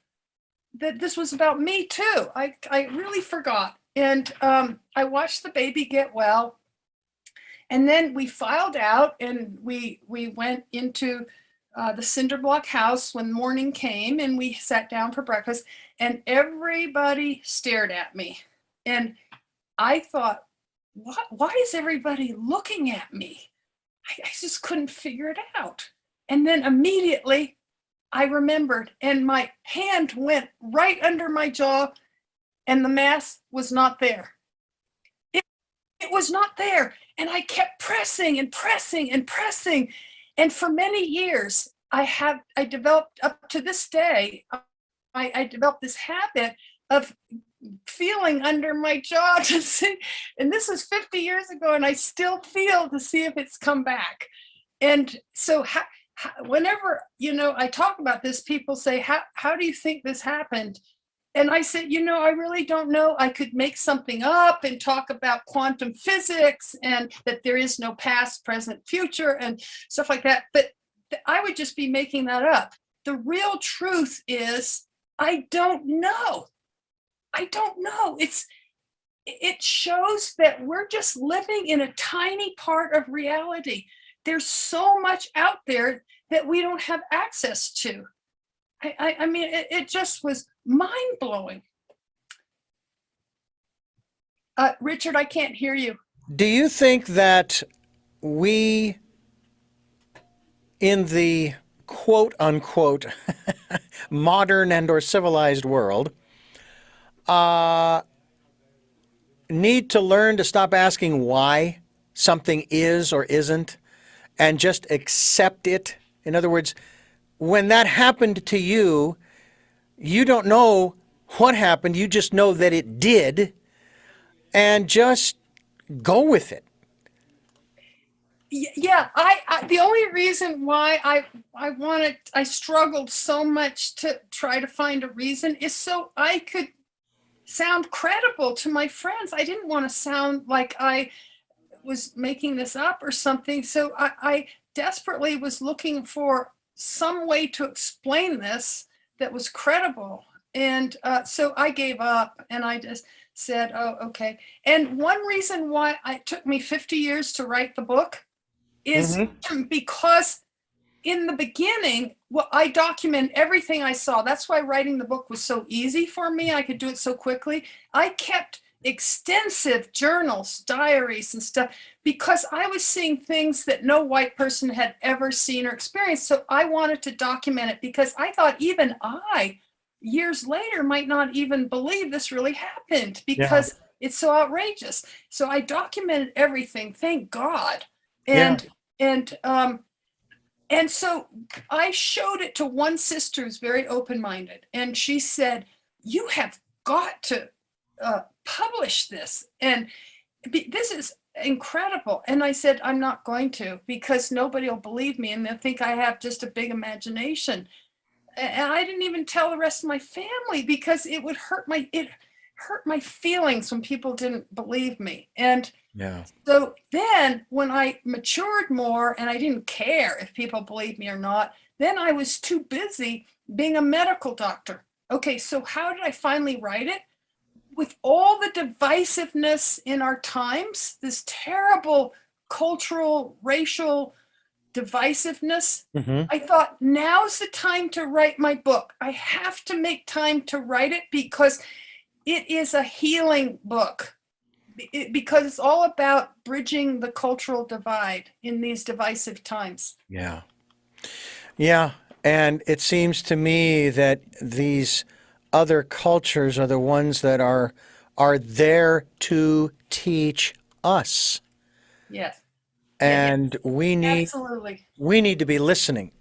that this was about me too. I really forgot. And I watched the baby get well. And then we filed out and we went into the cinder block house when morning came, and we sat down for breakfast, and everybody stared at me. And I thought, what, why is everybody looking at me? I just couldn't figure it out. And then immediately I remembered, and my hand went right under my jaw, and the mask was not there. It, it was not there. And I kept pressing and pressing and pressing. And for many years, I developed up to this day, I developed this habit of feeling under my jaw to see, and this is 50 years ago, and I still feel to see if it's come back. And so whenever, I talk about this, people say, how do you think this happened? And I said, I really don't know. I could make something up and talk about quantum physics and that there is no past, present, future, and stuff like that. But I would just be making that up. The real truth is, I don't know. I don't know. It shows that we're just living in a tiny part of reality. There's so much out there that we don't have access to. I mean, it just was mind blowing. Richard, I can't hear you. Do you think that we, in the quote unquote modern and or civilized world, need to learn to stop asking why something is or isn't and just accept it? In other words, when that happened to you, you don't know what happened, you just know that it did, and just go with it. Yeah, the only reason why I struggled so much to try to find a reason is so I could sound credible to my friends. I didn't want to sound like I was making this up or something. So I desperately was looking for some way to explain this that was credible. And so I gave up and I just said, oh, okay. And one reason why it took me 50 years to write the book is because in the beginning, well, I document everything I saw. That's why writing the book was so easy for me. I could do it so quickly. I kept extensive journals, diaries, and stuff because I was seeing things that no white person had ever seen or experienced. So I wanted to document it because I thought even I, years later, might not even believe this really happened Yeah. because it's so outrageous. So I documented everything, thank God. Yeah. And and so I showed it to one sister who's very open-minded, and she said, "You have got to publish this, and this is incredible." And I said, "I'm not going to because nobody will believe me, and they'll think I have just a big imagination." And I didn't even tell the rest of my family because it would hurt my feelings when people didn't believe me. And Yeah. so then when I matured more and I didn't care if people believed me or not, then I was too busy being a medical doctor. Okay, so how did I finally write it? With all the divisiveness in our times, this terrible cultural, racial divisiveness, Hmm. I thought now's the time to write my book. I have to make time to write it because it is a healing book. Because it's all about bridging the cultural divide in these divisive times. Yeah. Yeah. And it seems to me that these other cultures are the ones that are there to teach us. Yes. Yeah, yeah, And absolutely. we need to be listening.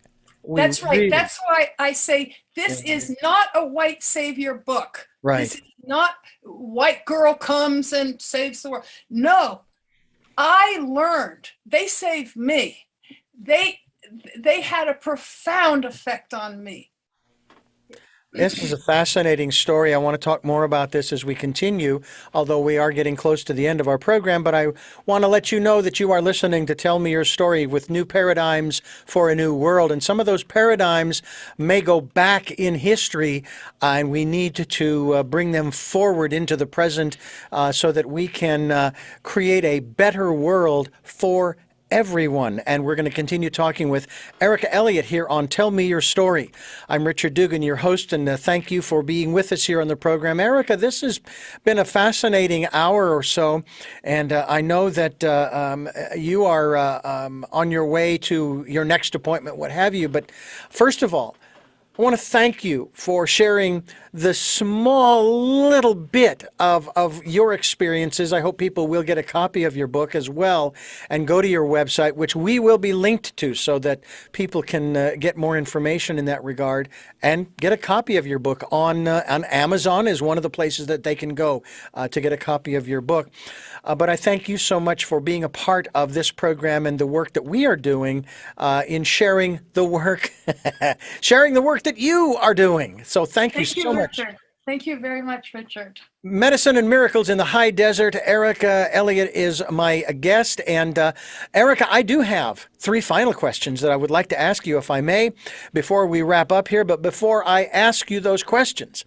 We That's right. really, That's why I say this is not a white savior book. This right. is not white girl comes and saves the world. No, I learned. They saved me. They they had a profound effect on me. This is a fascinating story. I want to talk more about this as we continue, although we are getting close to the end of our program. But I want to let you know that you are listening to Tell Me Your Story with new paradigms for a new world. And some of those paradigms may go back in history, and we need to bring them forward into the present so that we can create a better world for everyone. And we're going to continue talking with Erica Elliott here on Tell Me Your Story. I'm Richard Dugan, your host, and thank you for being with us here on the program. Erica, this has been a fascinating hour or so, and I know that you are on your way to your next appointment, what have you. But first of all, I want to thank you for sharing the small little bit of your experiences. I hope people will get a copy of your book as well and go to your website, which we will be linked to so that people can get more information in that regard, and get a copy of your book on Amazon is one of the places that they can go to get a copy of your book. But I thank you so much for being a part of this program and the work that we are doing in sharing the work, sharing the work that you are doing. So thank you so much. Richard. Thank you very much, Richard. Medicine and Miracles in the High Desert. Erica Elliott is my guest. And Erica, I do have three final questions that I would like to ask you, if I may, before we wrap up here. But before I ask you those questions,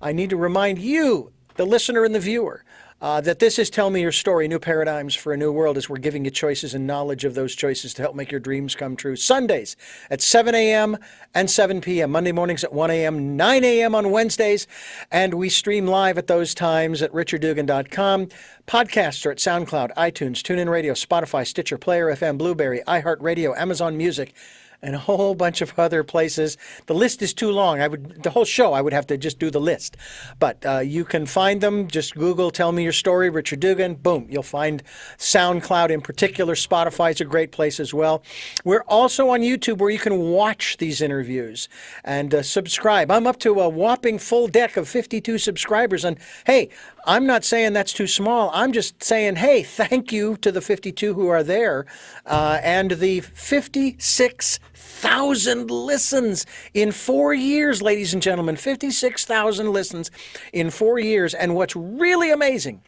I need to remind you, the listener and the viewer, that this is Tell Me Your Story, New Paradigms for a New World, as we're giving you choices and knowledge of those choices to help make your dreams come true. Sundays at 7 a.m. and 7 p.m. Monday mornings at 1 a.m., 9 a.m. on Wednesdays. And we stream live at those times at richarddugan.com. Podcasts are at SoundCloud, iTunes, TuneIn Radio, Spotify, Stitcher, Player FM, Blueberry, iHeartRadio, Amazon Music, and a whole bunch of other places. The list is too long. The whole show, I would have to just do the list. But you can find them. Just Google Tell Me Your Story, Richard Dugan. Boom. You'll find SoundCloud in particular. Spotify is a great place as well. We're also on YouTube where you can watch these interviews and subscribe. I'm up to a whopping full deck of 52 subscribers. And hey, I'm not saying that's too small. I'm just saying, hey, thank you to the 52 who are there and the 56,000 listens in 4 years, ladies and gentlemen. 56,000 listens in 4 years. And what's really amazing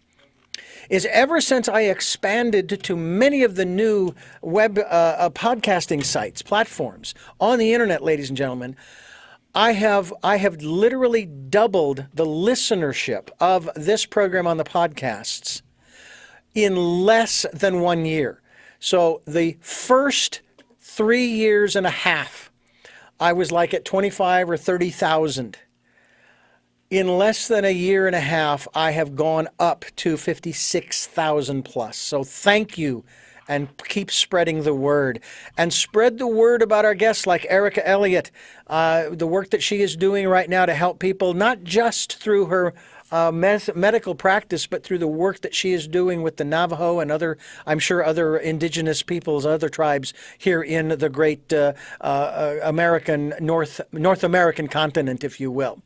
is ever since I expanded to many of the new web podcasting sites, platforms on the internet, ladies and gentlemen, I have literally doubled the listenership of this program on the podcasts in less than 1 year. So the first 3 years and a half, I was like at 25 or 30,000. In less than a year and a half, I have gone up to 56,000 plus. So thank you, and keep spreading the word. And spread the word about our guests like Erica Elliott, the work that she is doing right now to help people, not just through her medical practice, but through the work that she is doing with the Navajo and other, I'm sure, other indigenous peoples, other tribes here in the great American, North American continent, if you will.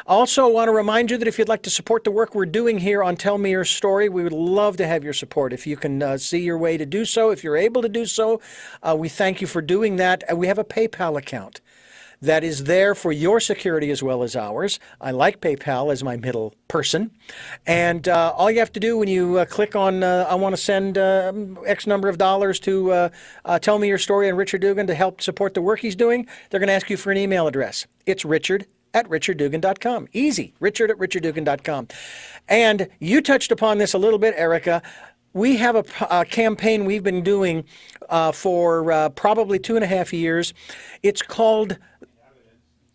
Also, want to remind you that if you'd like to support the work we're doing here on Tell Me Your Story, we would love to have your support. If you can see your way to do so, if you're able to do so, we thank you for doing that. We have a PayPal account that is there for your security as well as ours. I like PayPal as my middle person. And all you have to do when you click on, I want to send X number of dollars to Tell Me Your Story and Richard Dugan to help support the work he's doing, they're going to ask you for an email address. It's richard@richarddugan.com. Easy, richard@richarddugan.com. And you touched upon this a little bit, Erica. We have a campaign we've been doing for probably 2.5 years. It's called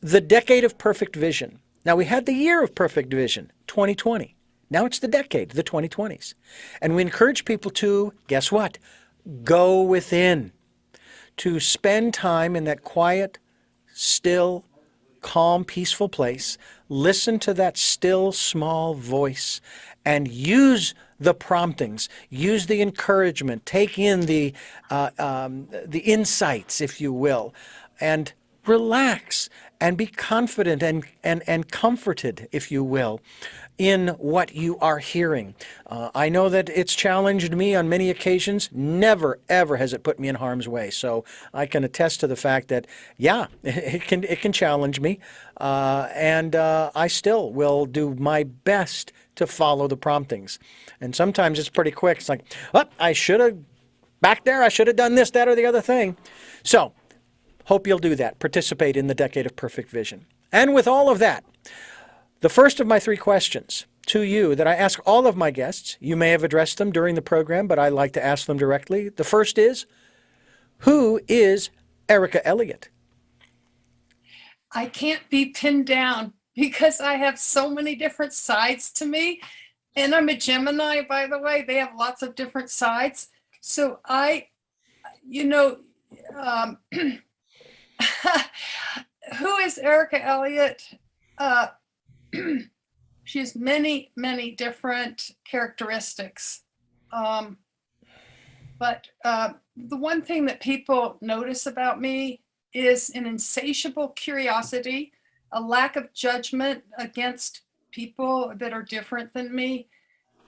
The Decade of Perfect Vision. Now, we had the year of perfect vision, 2020. Now it's the decade, the 2020s. And we encourage people to, guess what? Go within, to spend time in that quiet, still, calm, peaceful place. Listen to that still, small voice and use the promptings, use the encouragement, take in the insights, if you will, and relax and be confident and comforted, if you will. in what you are hearing. I know that it's challenged me on many occasions. Never, ever has it put me in harm's way. So I can attest to the fact that, yeah, it can challenge me, and I still will do my best to follow the promptings. And sometimes it's pretty quick. It's like, oh, I should have back there. I should have done this, that, or the other thing. So hope you'll do that. Participate in the Decade of Perfect Vision. And with all of that, the first of my 3 questions to you that I ask all of my guests, you may have addressed them during the program, but I like to ask them directly. The first is, who is Erica Elliott? I can't be pinned down because I have so many different sides to me. And I'm a Gemini, by the way. They have lots of different sides. So you know, um, who is Erica Elliott? She has many, many different characteristics. But the one thing that people notice about me is an insatiable curiosity, a lack of judgment against people that are different than me,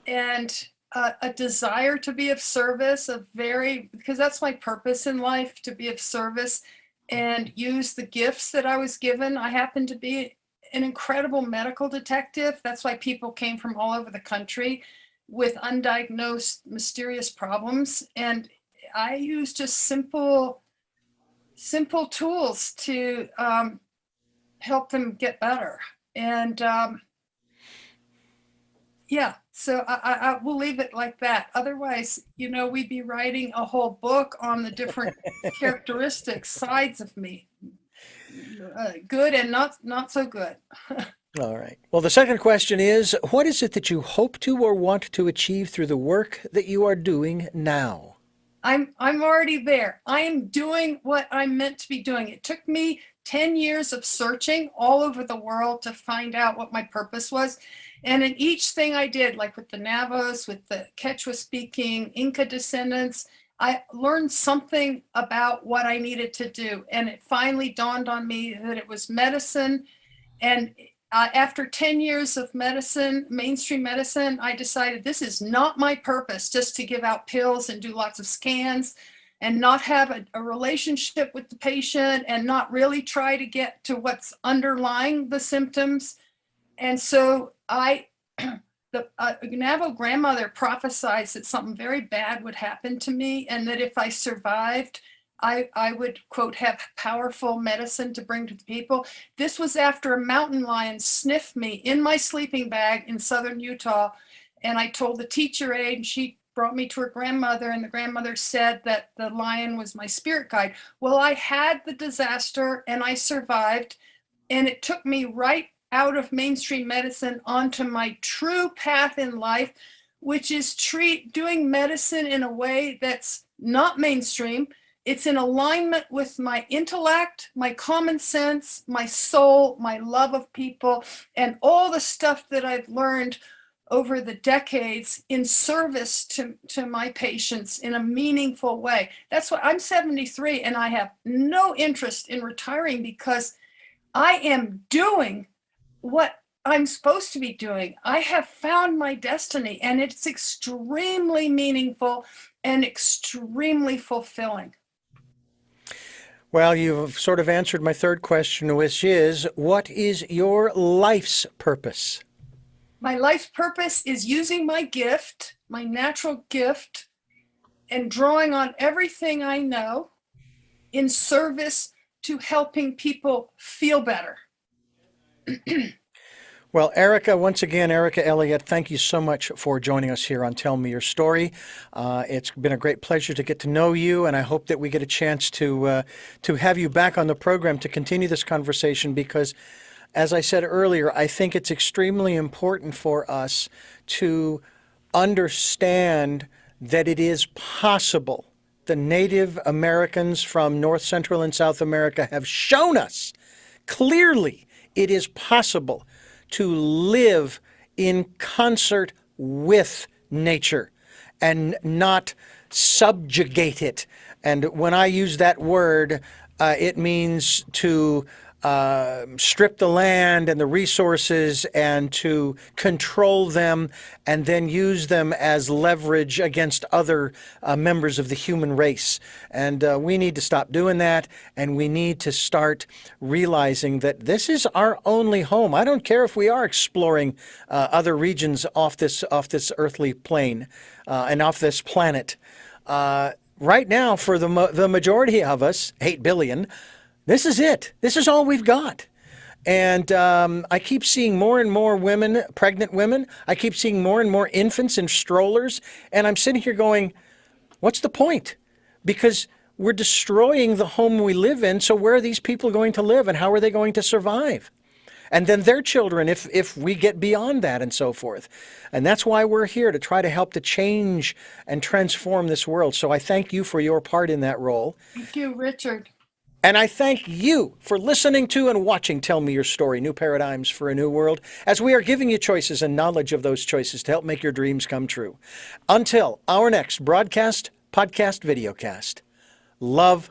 and a desire to be of service, because that's my purpose in life, to be of service and use the gifts that I was given. I happen to be an incredible medical detective. That's why people came from all over the country with undiagnosed mysterious problems. And I use just simple tools to help them get better. And yeah, so I will leave it like that. Otherwise, we'd be writing a whole book on the different characteristics, sides of me, good and not so good. All right. Well, the second question is, what is it that you hope to or want to achieve through the work that you are doing now? I'm already there. I am doing what I'm meant to be doing. It took me 10 years of searching all over the world to find out what my purpose was. And in each thing I did, like with the Navajos, with the Quechua speaking Inca descendants, I learned something about what I needed to do. And it finally dawned on me that it was medicine. And after 10 years of medicine, mainstream medicine, I decided this is not my purpose, just to give out pills and do lots of scans and not have a relationship with the patient and not really try to get to what's underlying the symptoms. And so the Navajo grandmother prophesied that something very bad would happen to me, and that if I survived, I would, quote, have powerful medicine to bring to the people. This was after a mountain lion sniffed me in my sleeping bag in southern Utah. And I told the teacher aide, and she brought me to her grandmother, and the grandmother said that the lion was my spirit guide. Well, I had the disaster and I survived, and it took me right out of mainstream medicine onto my true path in life, which is doing medicine in a way that's not mainstream. It's in alignment with my intellect, my common sense, my soul, my love of people, and all the stuff that I've learned over the decades in service to my patients in a meaningful way. That's why I'm 73 and I have no interest in retiring, because I am doing what I'm supposed to be doing. I have found my destiny, and it's extremely meaningful and extremely fulfilling. Well, you've sort of answered my third question, which is, what is your life's purpose? My life's purpose is using my gift, my natural gift, and drawing on everything I know in service to helping people feel better. Well, Erica, once again, Erica Elliott, thank you so much for joining us here on Tell Me Your Story. It's been a great pleasure to get to know you, and I hope that we get a chance to have you back on the program to continue this conversation, because, as I said earlier, I think it's extremely important for us to understand that it is possible. The Native Americans from North, Central, and South America have shown us clearly it is possible to live in concert with nature and not subjugate it. And when I use that word, it means to strip the land and the resources and to control them and then use them as leverage against other members of the human race. And we need to stop doing that, and we need to start realizing that this is our only home. I don't care if we are exploring other regions off this earthly plane and off this planet. Right now, for the majority of us, 8 billion, this is it. This is all we've got. And I keep seeing more and more women, pregnant women. I keep seeing more and more infants in strollers. And I'm sitting here going, what's the point? Because we're destroying the home we live in. So where are these people going to live, and how are they going to survive? And then their children, if we get beyond that, and so forth. And that's why we're here, to try to help to change and transform this world. So I thank you for your part in that role. Thank you, Richard. And I thank you for listening to and watching Tell Me Your Story, New Paradigms for a New World, as we are giving you choices and knowledge of those choices to help make your dreams come true. Until our next broadcast, podcast, videocast, love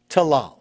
to Lal.